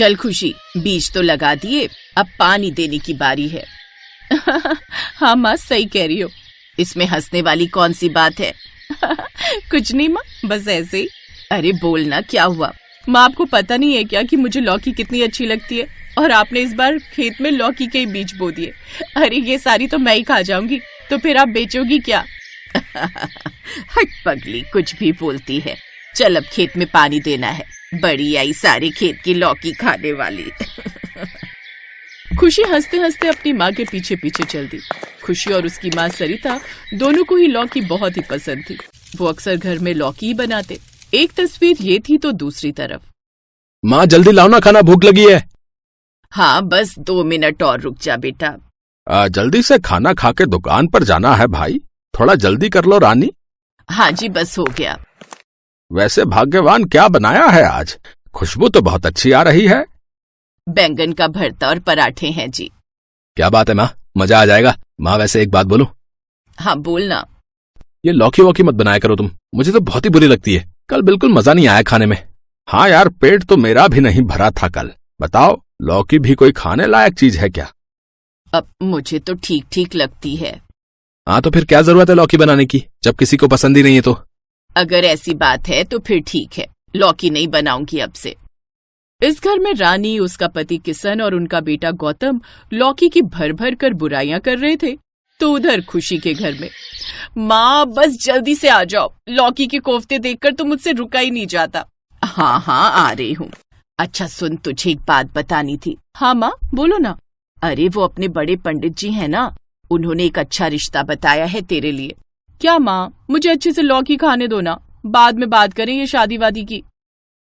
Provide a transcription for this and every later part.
चल खुशी, बीज तो लगा दिए, अब पानी देने की बारी है। हाँ माँ, सही कह रही हो, इसमें हंसने वाली कौन सी बात है? कुछ नहीं माँ, बस ऐसे ही। अरे बोलना, क्या हुआ? माँ, आपको पता नहीं है क्या कि मुझे लौकी कितनी अच्छी लगती है, और आपने इस बार खेत में लौकी के ही बीज बो दिए। अरे ये सारी तो मैं ही खा जाऊंगी, तो फिर आप बेचोगी क्या? हट पगली, कुछ भी बोलती है। चल अब खेत में पानी देना है, बड़ी आई सारे खेत की लौकी खाने वाली। खुशी हंसते हंसते अपनी माँ के पीछे पीछे चल दी। खुशी और उसकी माँ सरिता दोनों को ही लौकी बहुत ही पसंद थी। वो अक्सर घर में लौकी ही बनाते। एक तस्वीर ये थी तो दूसरी तरफ। माँ जल्दी लाओ ना, खाना, भूख लगी है। हाँ बस 2 मिनट और रुक जा बेटा। जल्दी से खाना खा के दुकान पर जाना है भाई, थोड़ा जल्दी कर लो रानी। हाँ जी, बस हो गया। वैसे भाग्यवान, क्या बनाया है आज? खुशबू तो बहुत अच्छी आ रही है। बैंगन का भरता और पराठे हैं जी। क्या बात है माँ, मजा आ जाएगा। माँ वैसे एक बात बोलूं? हाँ बोलना। ये लौकी वौकी मत बनाया करो तुम, मुझे तो बहुत ही बुरी लगती है। कल बिल्कुल मजा नहीं आया खाने में। हाँ यार, पेट तो मेरा भी नहीं भरा था कल। बताओ, लौकी भी कोई खाने लायक चीज है क्या? अब मुझे तो ठीक ठीक लगती है। हाँ तो फिर क्या जरूरत है लौकी बनाने की, जब किसी को पसंद ही नहीं है तो? अगर ऐसी बात है तो फिर ठीक है, लौकी नहीं बनाऊंगी अब से। इस घर में रानी, उसका पति किशन और उनका बेटा गौतम लौकी की भर भर कर बुराइयां कर रहे थे। तो उधर खुशी के घर में, माँ बस जल्दी से आ जाओ, लौकी के कोफ्ते देखकर तो मुझसे रुका ही नहीं जाता। हाँ हाँ आ रही हूँ। अच्छा सुन, तुझे एक बात बतानी थी। हाँ माँ बोलो ना। अरे वो अपने बड़े पंडित जी हैं ना, उन्होंने एक अच्छा रिश्ता बताया है तेरे लिए। क्या माँ, मुझे अच्छे से लौकी खाने दो ना, बाद में बात करें ये शादी वादी की।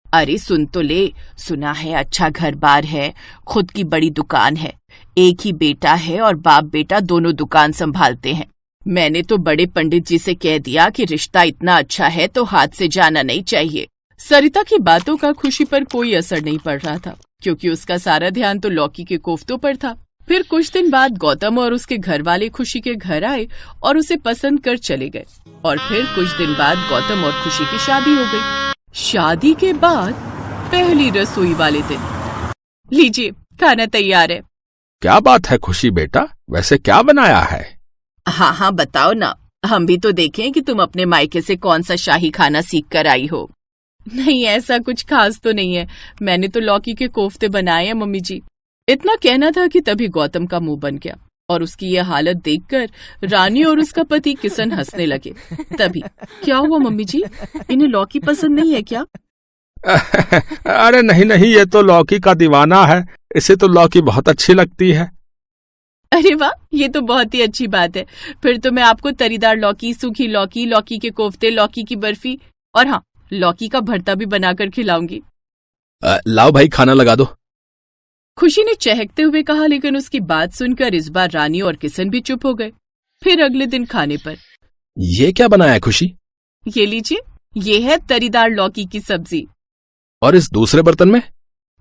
अरे सुन तो ले, सुना है अच्छा घर बार है, खुद की बड़ी दुकान है, एक ही बेटा है और बाप बेटा दोनों दुकान संभालते हैं। मैंने तो बड़े पंडित जी से कह दिया कि रिश्ता इतना अच्छा है तो हाथ से जाना नहीं चाहिए। सरिता की बातों का खुशी पर कोई असर नहीं पड़ रहा था, क्योंकि उसका सारा ध्यान तो लौकी के कोफ्तों पर था। फिर कुछ दिन बाद गौतम और उसके घर वाले खुशी के घर आए और उसे पसंद कर चले गए। और फिर कुछ दिन बाद गौतम और खुशी की शादी हो गई। शादी के बाद पहली रसोई वाले दिन, लीजिए खाना तैयार है। क्या बात है खुशी बेटा, वैसे क्या बनाया है? हाँ हाँ बताओ ना, हम भी तो देखें कि तुम अपने मायके से कौन सा शाही खाना सीख कर आई हो। नहीं, ऐसा कुछ खास तो नहीं है, मैंने तो लौकी के कोफ्ते बनाए हैं मम्मी जी। इतना कहना था कि तभी गौतम का मुंह बन गया और उसकी यह हालत देखकर रानी और उसका पति किशन हंसने लगे। तभी, क्या हुआ मम्मी जी, इन्हें लौकी पसंद नहीं है क्या? अरे नहीं नहीं, ये तो लौकी का दीवाना है, इसे तो लौकी बहुत अच्छी लगती है। अरे वाह, ये तो बहुत ही अच्छी बात है। फिर तो मैं आपको तरीदार लौकी, सूखी लौकी, लौकी के कोफ्ते, लौकी की बर्फी और हाँ, लौकी का भरता भी बनाकर खिलाऊंगी। लाओ भाई, खाना लगा दो। खुशी ने चहकते हुए कहा, लेकिन उसकी बात सुनकर इस बार रानी और किशन भी चुप हो गए। फिर अगले दिन खाने पर, ये क्या बनाया है खुशी? ये लीजिए, ये है तरीदार लौकी की सब्जी। और इस दूसरे बर्तन में?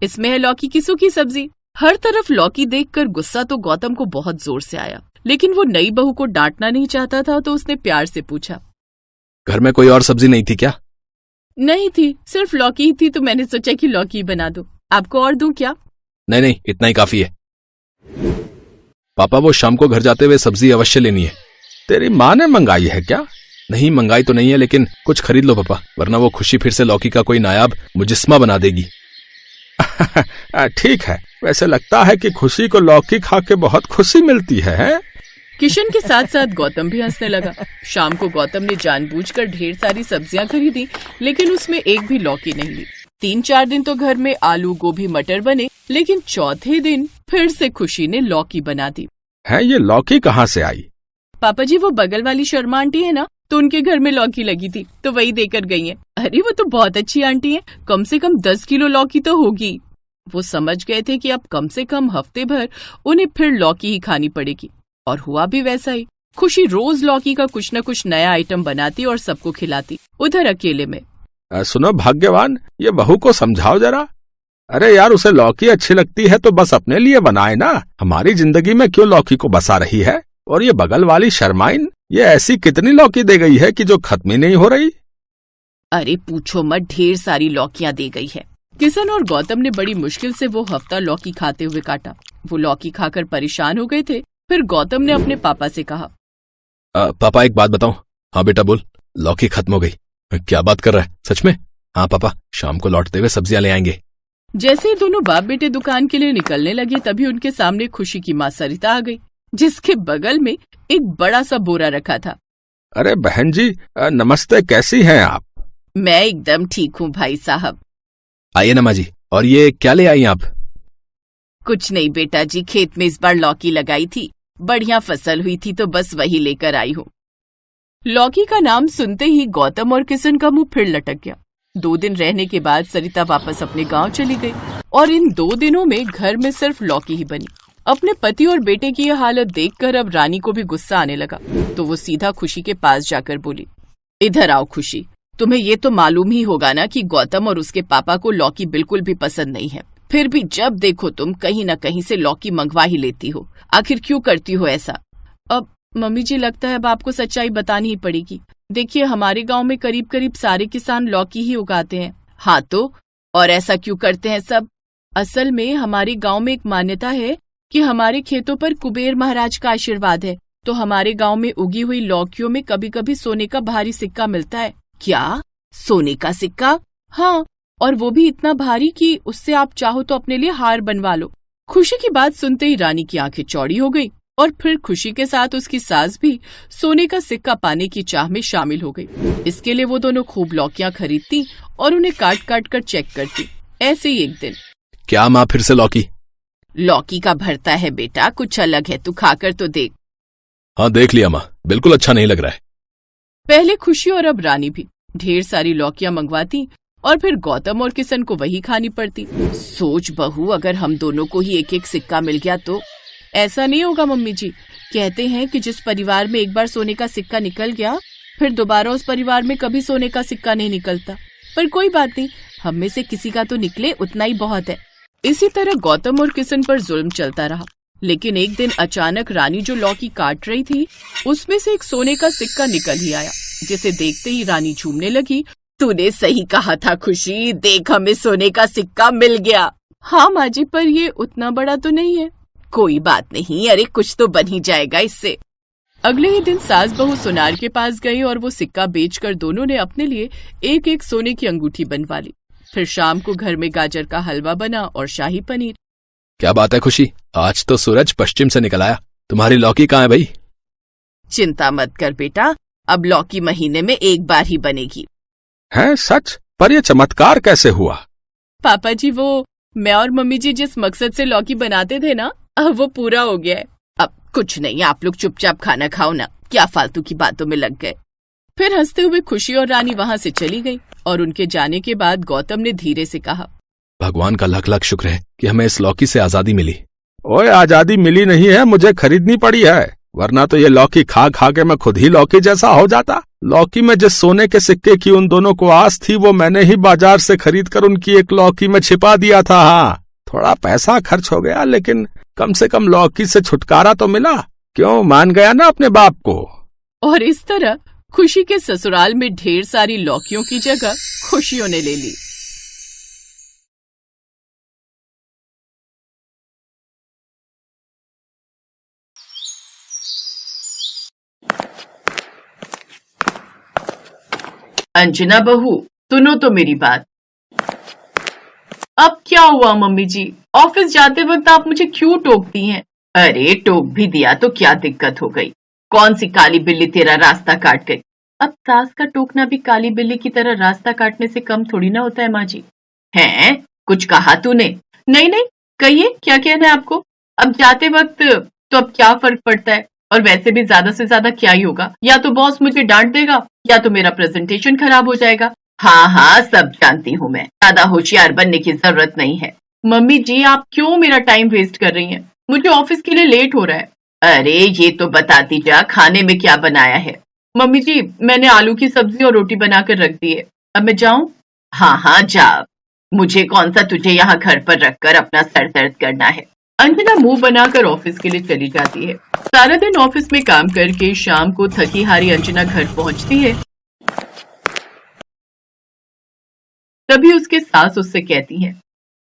इसमें है लौकी की सूखी सब्जी। हर तरफ लौकी देखकर गुस्सा तो गौतम को बहुत जोर से आया, लेकिन वो नई बहू को डांटना नहीं चाहता था, तो उसने प्यार से पूछा, घर में कोई और सब्जी नहीं थी क्या? नहीं थी, सिर्फ लौकी ही थी, तो मैंने सोचा कि लौकी बना दो। आपको और दूं क्या? नहीं नहीं, इतना ही काफी है। पापा, वो शाम को घर जाते हुए सब्जी अवश्य लेनी है। तेरी माँ ने मंगाई है क्या? नहीं, मंगाई तो नहीं है, लेकिन कुछ खरीद लो पापा, वरना वो खुशी फिर से लौकी का कोई नायाब मुजस्मा बना देगी। ठीक है, वैसे लगता है कि खुशी को लौकी खा के बहुत खुशी मिलती है? किशन के साथ साथ गौतम भी हंसने लगा। शाम को गौतम ने जानबूझकर ढेर सारी सब्जियां खरीदी, लेकिन उसमें एक भी लौकी नहीं ली। 3-4 दिन तो घर में आलू, गोभी, मटर बने, लेकिन चौथे दिन फिर से खुशी ने लौकी बना दी। है, ये लौकी कहाँ से आई? पापा जी, वो बगल वाली शर्मा आंटी है ना, तो उनके घर में लौकी लगी थी, तो वही देकर गई हैं। अरे वो तो बहुत अच्छी आंटी है, कम से कम 10 किलो लौकी तो होगी। वो समझ गए थे कि अब कम से कम हफ्ते भर उन्हें फिर लौकी ही खानी पड़ेगी, और हुआ भी वैसा ही। खुशी रोज लौकी का कुछ न कुछ नया आइटम बनाती और सबको खिलाती। उधर अकेले में, सुनो भाग्यवान, ये बहू को समझाओ जरा। अरे यार, उसे लौकी अच्छी लगती है तो बस अपने लिए बनाए ना, हमारी जिंदगी में क्यों लौकी को बसा रही है? और ये बगल वाली शर्माइन, ये ऐसी कितनी लौकी दे गई है कि जो खत्म ही नहीं हो रही। अरे पूछो मत, ढेर सारी लौकियां दे गई है। किशन और गौतम ने बड़ी मुश्किल से वो हफ्ता लौकी खाते हुए काटा। वो लौकी खाकर परेशान हो गए थे। फिर गौतम ने अपने पापा से कहा, पापा एक बात बताऊं? हाँ बेटा बोल। लौकी खत्म हो गई। क्या बात कर रहा है, सच में? हाँ पापा, शाम को लौटते हुए सब्जियां ले आएंगे। जैसे ही दोनों बाप बेटे दुकान के लिए निकलने लगे तभी उनके सामने खुशी की माँ सरिता आ गई, जिसके बगल में एक बड़ा सा बोरा रखा था। अरे बहन जी नमस्ते, कैसी हैं आप? मैं एकदम ठीक हूँ भाई साहब। आइए नमा जी, और ये क्या ले आई आप? कुछ नहीं बेटा जी, खेत में इस बार लौकी लगाई थी, बढ़िया फसल हुई थी तो बस वही लेकर आई हूँ। लौकी का नाम सुनते ही गौतम और किशन का मुंह फिर लटक गया। 2 दिन रहने के बाद सरिता वापस अपने गांव चली गई और इन 2 दिनों में घर में सिर्फ लौकी ही बनी। अपने पति और बेटे की यह हालत देखकर अब रानी को भी गुस्सा आने लगा, तो वो सीधा खुशी के पास जाकर बोली, इधर आओ खुशी, तुम्हें ये तो मालूम ही होगा ना कि गौतम और उसके पापा को लौकी बिल्कुल भी पसंद नहीं है, फिर भी जब देखो तुम कहीं न कहीं से लौकी मंगवा ही लेती हो, आखिर क्यों करती हो ऐसा? अब मम्मी जी लगता है अब आपको सच्चाई बतानी ही पड़ेगी। देखिए हमारे गांव में करीब करीब सारे किसान लौकी ही उगाते हैं। हाँ तो और ऐसा क्यों करते हैं सब? असल में हमारे गांव में एक मान्यता है कि हमारे खेतों पर कुबेर महाराज का आशीर्वाद है, तो हमारे गांव में उगी हुई लौकियों में कभी कभी सोने का भारी सिक्का मिलता है। क्या? सोने का सिक्का? हाँ, और वो भी इतना भारी कि उससे आप चाहो तो अपने लिए हार बनवा लो। खुशी की बात सुनते ही रानी की आंखें चौड़ी हो गई और फिर खुशी के साथ उसकी सास भी सोने का सिक्का पाने की चाह में शामिल हो गई। इसके लिए वो दोनों खूब लौकियां खरीदती और उन्हें काट काट कर चेक करती। ऐसे ही एक दिन, क्या माँ फिर से लौकी? लौकी का भरता है बेटा, कुछ अलग है, तू खाकर तो देख। हाँ देख लिया माँ, बिल्कुल अच्छा नहीं लग रहा है। पहले खुशी और अब रानी भी ढेर सारी लौकियां मंगवाती और फिर गौतम और किशन को वही खानी पड़ती। सोच बहू, अगर हम दोनों को ही एक एक सिक्का मिल गया तो? ऐसा नहीं होगा मम्मी जी, कहते हैं कि जिस परिवार में एक बार सोने का सिक्का निकल गया फिर दोबारा उस परिवार में कभी सोने का सिक्का नहीं निकलता। पर कोई बात नहीं, हम में से किसी का तो निकले उतना ही बहुत है। इसी तरह गौतम और किशन पर जुल्म चलता रहा, लेकिन एक दिन अचानक रानी जो लौकी काट रही थी उसमें से एक सोने का सिक्का निकल ही आया, जिसे देखते ही रानी झूमने लगी। तूने सही कहा था खुशी, देख हमें सोने का सिक्का मिल गया। हाँ माँ जी, पर ये उतना बड़ा तो नहीं है। कोई बात नहीं, अरे कुछ तो बन ही जाएगा इससे। अगले ही दिन सास बहू सुनार के पास गई और वो सिक्का बेचकर दोनों ने अपने लिए एक एक सोने की अंगूठी बनवा ली। फिर शाम को घर में गाजर का हलवा बना और शाही पनीर। क्या बात है खुशी, आज तो सूरज पश्चिम से निकल आया। तुम्हारी लौकी कहाँ है भाई? चिंता मत कर बेटा, अब लौकी महीने में एक बार ही बनेगी। है सच? पर यह चमत्कार कैसे हुआ? पापा जी, वो मैं और मम्मी जी जिस मकसद से लौकी बनाते थे ना, अब वो पूरा हो गया है। अब कुछ नहीं, आप लोग चुपचाप खाना खाओ ना, क्या फालतू की बातों में लग गए। फिर हंसते हुए खुशी और रानी वहाँ से चली गई और उनके जाने के बाद गौतम ने धीरे से कहा, भगवान का लाख लाख शुक्र है कि हमें इस लौकी से आजादी मिली। ओए आजादी मिली नहीं है, मुझे खरीदनी पड़ी है, वरना तो ये लौकी खा खा के मैं खुद ही लौकी जैसा हो जाता। लौकी में जिस सोने के सिक्के की उन दोनों को आस थी वो मैंने ही बाजार से खरीद कर उनकी एक लौकी में छिपा दिया था। हाँ, थोड़ा पैसा खर्च हो गया लेकिन कम से कम लौकी से छुटकारा तो मिला। क्यों, मान गया ना अपने बाप को। और इस तरह खुशी के ससुराल में ढेर सारी लौकियों की जगह खुशियों ने ले ली। अंजना बहू, सुनो तो मेरी बात। अब क्या हुआ मम्मी जी, ऑफिस जाते वक्त आप मुझे क्यों टोकती हैं? अरे टोक भी दिया तो क्या दिक्कत हो गई? कौन सी काली बिल्ली तेरा रास्ता काट गई? अब सास का टोकना भी काली बिल्ली की तरह रास्ता काटने से कम थोड़ी ना होता है माँ जी। हैं? कुछ कहा तूने? नहीं नहीं, कहिए क्या कहना है आपको। अब जाते वक्त तो अब क्या फर्क पड़ता है, और वैसे भी ज्यादा से ज्यादा क्या ही होगा, या तो बॉस मुझे डांट देगा या तो मेरा प्रेजेंटेशन खराब हो जाएगा। हाँ हाँ, सब जानती हूँ मैं, ज्यादा होशियार बनने की जरूरत नहीं है। मम्मी जी, आप क्यों मेरा टाइम वेस्ट कर रही हैं? मुझे ऑफिस के लिए लेट हो रहा है। अरे ये तो बताती जा, खाने में क्या बनाया है? मम्मी जी, मैंने आलू की सब्जी और रोटी बनाकर रख दी है, अब मैं जाऊं? हाँ हाँ जा, मुझे कौन सा तुझे यहाँ घर पर रखकर अपना सर दर्द करना है। अंजना मुंह बनाकर ऑफिस के लिए चली जाती है। सारा दिन ऑफिस में काम करके शाम को थकी हारी अंजना घर पहुंचती है तभी उसके सास उससे कहती है,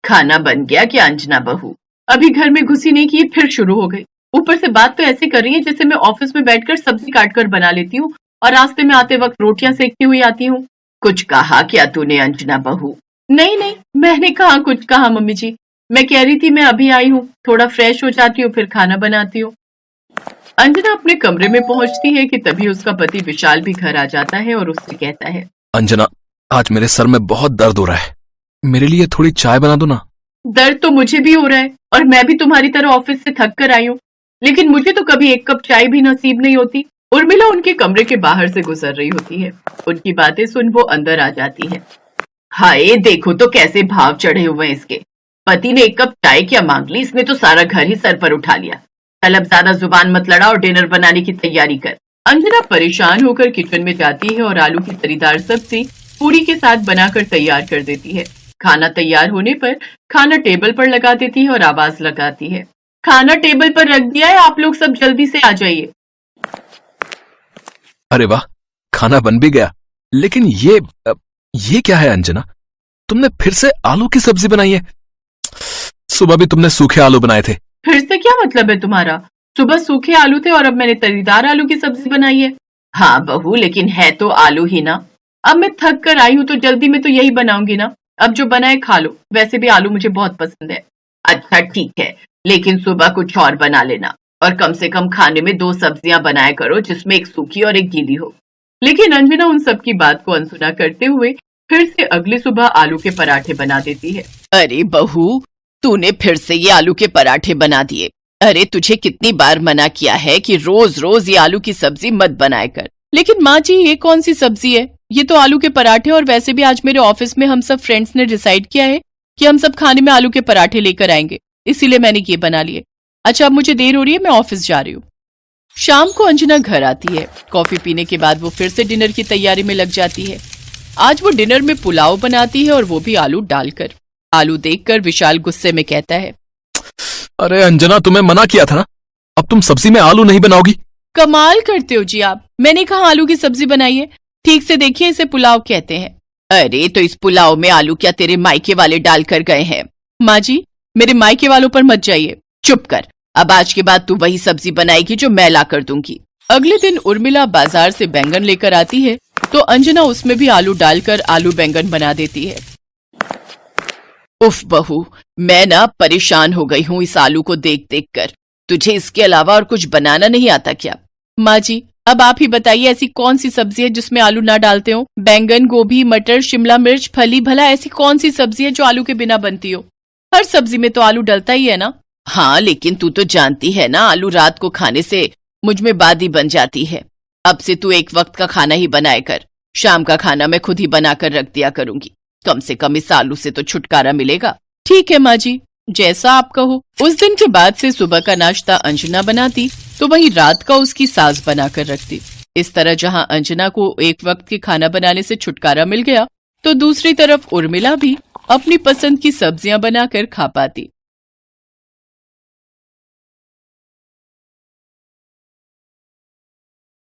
खाना बन गया क्या अंजना बहू? अभी घर में घुसी नहीं कि ये फिर शुरू हो गई। ऊपर से बात तो ऐसे कर रही है जैसे मैं ऑफिस में बैठकर सब्जी काट कर बना लेती हूँ और रास्ते में आते वक्त रोटियां सेकती हुई आती हूँ। कुछ कहा क्या तूने अंजना बहू? नहीं नहीं, मैंने कहा कुछ कहा मम्मी जी। मैं कह रही थी मैं अभी आई हूँ, थोड़ा फ्रेश हो जाती हूँ फिर खाना बनाती हूँ। अंजना अपने कमरे में पहुंचती है कि तभी उसका पति विशाल भी घर आ जाता है और उससे कहता है, अंजना, आज मेरे सर में बहुत दर्द हो रहा है, मेरे लिए थोड़ी चाय बना दो ना। दर्द तो मुझे भी हो रहा है और मैं भी तुम्हारी तरह ऑफिस से थक कर आई हूँ, लेकिन मुझे तो कभी एक कप चाय भी नसीब नहीं होती। उर्मिला उनके कमरे के बाहर से गुजर रही होती है। उनकी बातें सुन वो अंदर आ जाती है। हाय देखो तो कैसे भाव चढ़े हुए हैं इसके। पति ने एक कप चाय क्या मांग ली, इसने तो सारा घर ही सर पर उठा लिया। कल अब ज्यादा जुबान मत लड़ा और डिनर बनाने की तैयारी कर। अंजना परेशान होकर किचन में जाती है और आलू की तरीदार सब्जी पूरी के साथ बनाकर तैयार कर देती है। खाना तैयार होने पर खाना टेबल पर लगा देती है और आवाज लगाती है, खाना टेबल पर रख दिया है, आप लोग सब जल्दी से आ जाइए। अरे वाह, खाना बन भी गया। लेकिन ये क्या है अंजना? तुमने फिर से आलू की सब्जी बनाई है? सुबह भी तुमने सूखे आलू बनाए थे। फिर से क्या मतलब है तुम्हारा? सुबह सूखे आलू थे और अब मैंने तरीदार आलू की सब्जी बनाई है। हाँ बहू, लेकिन है तो आलू ही ना। अब मैं थक कर आई हूँ तो जल्दी में तो यही बनाऊंगी ना। अब जो बनाए खा लो, वैसे भी आलू मुझे बहुत पसंद है। अच्छा ठीक है, लेकिन सुबह कुछ और बना लेना और कम से कम खाने में 2 सब्जियां बनाया करो जिसमें एक सूखी और एक गीली हो। लेकिन अंजना उन सब की बात को अनसुना करते हुए फिर से अगली सुबह आलू के पराठे बना देती है। अरे बहू, तूने फिर से ये आलू के पराठे बना दिए। अरे तुझे कितनी बार मना किया है कि रोज रोज ये आलू की सब्जी मत बनाया कर। लेकिन माँ जी, ये कौन सी सब्जी है? ये तो आलू के पराठे, और वैसे भी आज मेरे ऑफिस में हम सब फ्रेंड्स ने डिसाइड किया है कि हम सब खाने में आलू के पराठे लेकर आएंगे, इसीलिए मैंने ये बना लिए। अच्छा अब मुझे देर हो रही है, मैं ऑफिस जा रही हूँ। शाम को अंजना घर आती है। कॉफी पीने के बाद वो फिर से डिनर की तैयारी में लग जाती है। आज वो डिनर में पुलाव बनाती है और वो भी आलू डालकर। आलू देखकर विशाल गुस्से में कहता है, अरे अंजना, तुम्हें मना किया था ना, अब तुम सब्जी में आलू नहीं बनाओगी? कमाल करते हो जी आप। मैंने कहा आलू की सब्जी बनाइए, ठीक से देखिए, इसे पुलाव कहते हैं। अरे तो इस पुलाव में आलू क्या तेरे मायके वाले डालकर गए हैं? माँ जी, मेरे मायके वालों पर मत जाइए, चुप कर। अब आज के बाद तू वही सब्जी बनाएगी जो मैं ला कर दूंगी। अगले दिन उर्मिला बाजार से बैंगन लेकर आती है तो अंजना उसमें भी आलू डालकर आलू बैंगन बना देती है। उफ बहू, मैं ना परेशान हो गई हूँ इस आलू को देख देख कर। तुझे इसके अलावा और कुछ बनाना नहीं आता क्या? माँ जी, अब आप ही बताइए, ऐसी कौन सी सब्जी है जिसमें आलू ना डालते हो? बैंगन, गोभी, मटर, शिमला मिर्च, फली, भला ऐसी कौन सी सब्जी है जो आलू के बिना बनती हो? हर सब्जी में तो आलू डलता ही है ना। हाँ, लेकिन तू तो जानती है ना, आलू रात को खाने से मुझ में बादी बन जाती है। अब से तू एक वक्त का खाना ही बनाया कर। शाम का खाना मैं खुद ही बनाकर रख दिया करूंगी। कम से कम इस आलू से तो छुटकारा मिलेगा। ठीक है माँ जी, जैसा आप कहो। उस दिन के बाद से सुबह का नाश्ता अंजना बनाती तो वहीं रात का उसकी सास बनाकर रखती। इस तरह जहां अंजना को एक वक्त के खाना बनाने से छुटकारा मिल गया, तो दूसरी तरफ उर्मिला भी अपनी पसंद की सब्जियां बनाकर खा पाती।